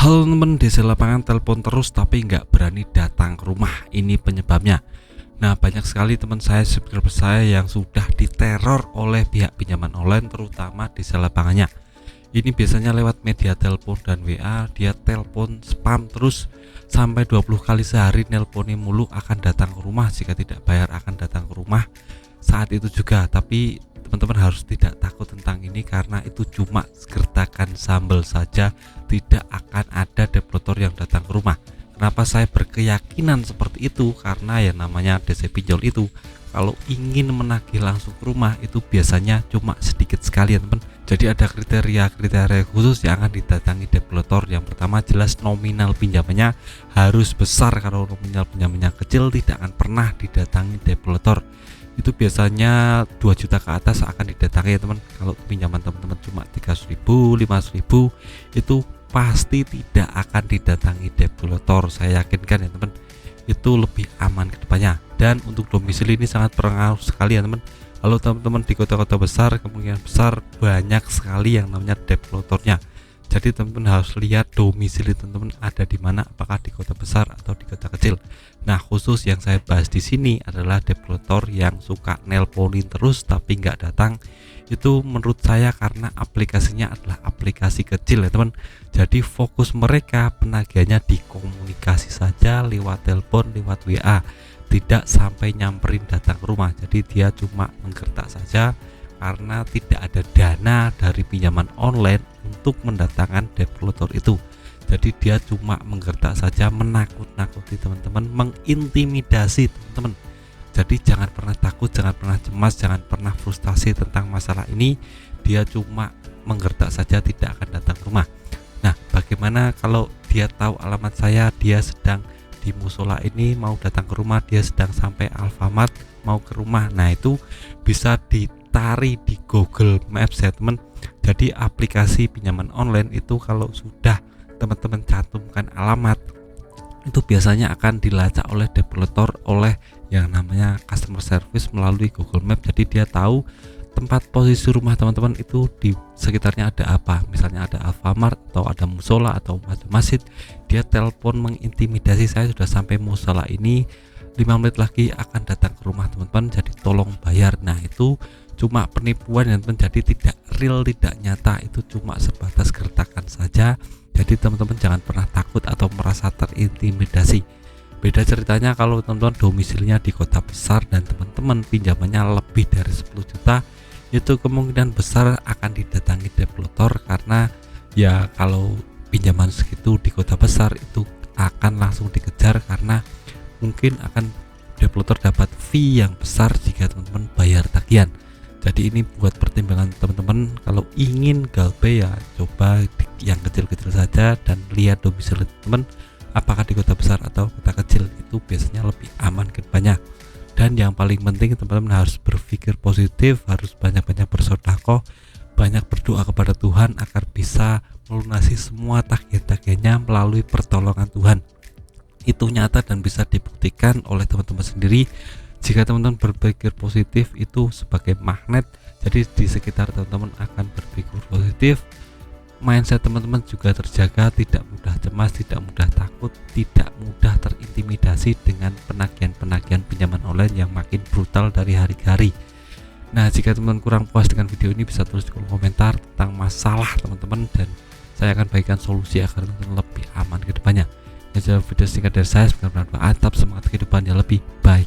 Halo teman, desa lapangan telepon terus tapi nggak berani datang ke rumah. Ini penyebabnya. Nah, banyak sekali teman saya, subscriber saya yang sudah diteror oleh pihak pinjaman online, terutama desa lapangannya. Ini biasanya lewat media telepon dan WA, dia telepon spam terus sampai 20 kali sehari, nelponi mulu, akan datang ke rumah, jika tidak bayar akan datang ke rumah saat itu juga. Tapi teman-teman harus tidak takut tentang ini karena itu cuma gertakan sambal saja, tidak akan ada developer yang datang ke rumah. Kenapa saya berkeyakinan seperti itu? Karena yang namanya DC pinjol itu kalau ingin menagih langsung ke rumah itu biasanya cuma sedikit sekali ya teman. Jadi ada kriteria khusus yang akan didatangi developer. Yang pertama jelas nominal pinjamannya harus besar. Kalau nominal pinjamannya kecil tidak akan pernah didatangi developer. Itu biasanya 2 juta ke atas akan didatangi ya teman. Kalau pinjaman teman-teman cuma 300.000, 500.000 itu pasti tidak akan didatangi developer. Saya yakinkan ya teman, itu lebih aman ke depannya. Dan untuk domisili ini sangat berpengaruh sekali ya teman. Kalau teman-teman di kota-kota besar, kemungkinan besar banyak sekali yang namanya developernya. Jadi teman-teman harus lihat domisili teman-teman ada di mana, apakah di kota besar atau di kota kecil. Nah, khusus yang saya bahas di sini adalah developer yang suka nelponin terus tapi nggak datang. Itu menurut saya karena aplikasinya adalah aplikasi kecil ya teman. Jadi fokus mereka penagihannya di komunikasi saja lewat telepon, lewat WA, tidak sampai nyamperin datang ke rumah. Jadi dia cuma menggertak saja karena tidak ada dana dari pinjaman online untuk mendatangkan developer itu. Jadi dia cuma menggertak saja, menakut-nakuti teman-teman, mengintimidasi teman-teman. Jadi jangan pernah takut, jangan pernah cemas, jangan pernah frustasi tentang masalah ini. Dia cuma menggertak saja, tidak akan datang ke rumah. Nah, bagaimana kalau dia tahu alamat saya, dia sedang di musola ini, mau datang ke rumah, dia sedang sampai Alfamart, mau ke rumah. Nah, itu bisa ditarik di Google Maps ya teman. Jadi aplikasi pinjaman online itu kalau sudah teman-teman cantumkan alamat, itu biasanya akan dilacak oleh developer, oleh yang namanya customer service melalui Google Map. Jadi dia tahu tempat posisi rumah teman-teman itu di sekitarnya ada apa. Misalnya ada Alfamart atau ada musola atau ada masjid. Dia telepon mengintimidasi, saya sudah sampai musola ini, 5 menit lagi akan datang ke rumah teman-teman, jadi tolong bayar. Nah, itu cuma penipuan yang teman, jadi tidak real, tidak nyata, itu cuma sebatas gertakan saja. Jadi teman-teman jangan pernah takut atau merasa terintimidasi. Beda ceritanya kalau teman-teman domisilinya di kota besar dan teman-teman pinjamannya lebih dari 10 juta, itu kemungkinan besar akan didatangi developer. Karena ya kalau pinjaman segitu di kota besar itu akan langsung dikejar, karena mungkin akan developer dapat fee yang besar jika teman-teman bayar tagihan. Jadi ini buat pertimbangan teman-teman, kalau ingin galpe ya coba yang kecil-kecil saja dan lihat domisili teman apakah di kota besar atau kota kecil, itu biasanya lebih aman ke depannya. Dan yang paling penting teman-teman harus berpikir positif, harus banyak-banyak bersedekah, banyak berdoa kepada Tuhan agar bisa melunasi semua tagihan-tagihannya melalui pertolongan Tuhan. Itu nyata dan bisa dibuktikan oleh teman-teman sendiri. Jika teman-teman berpikir positif itu sebagai magnet, jadi di sekitar teman-teman akan berpikir positif, mindset teman-teman juga terjaga, tidak mudah cemas, tidak mudah takut, tidak mudah terintimidasi dengan penagihan-penagihan pinjaman online yang makin brutal dari hari ke hari. Nah, jika teman-teman kurang puas dengan video ini bisa tulis di kolom komentar tentang masalah teman-teman dan saya akan bagikan solusi agar teman-teman lebih aman ke depannya. Ini adalah video singkat dari saya, benar-benar tetap semangat kehidupan yang lebih baik.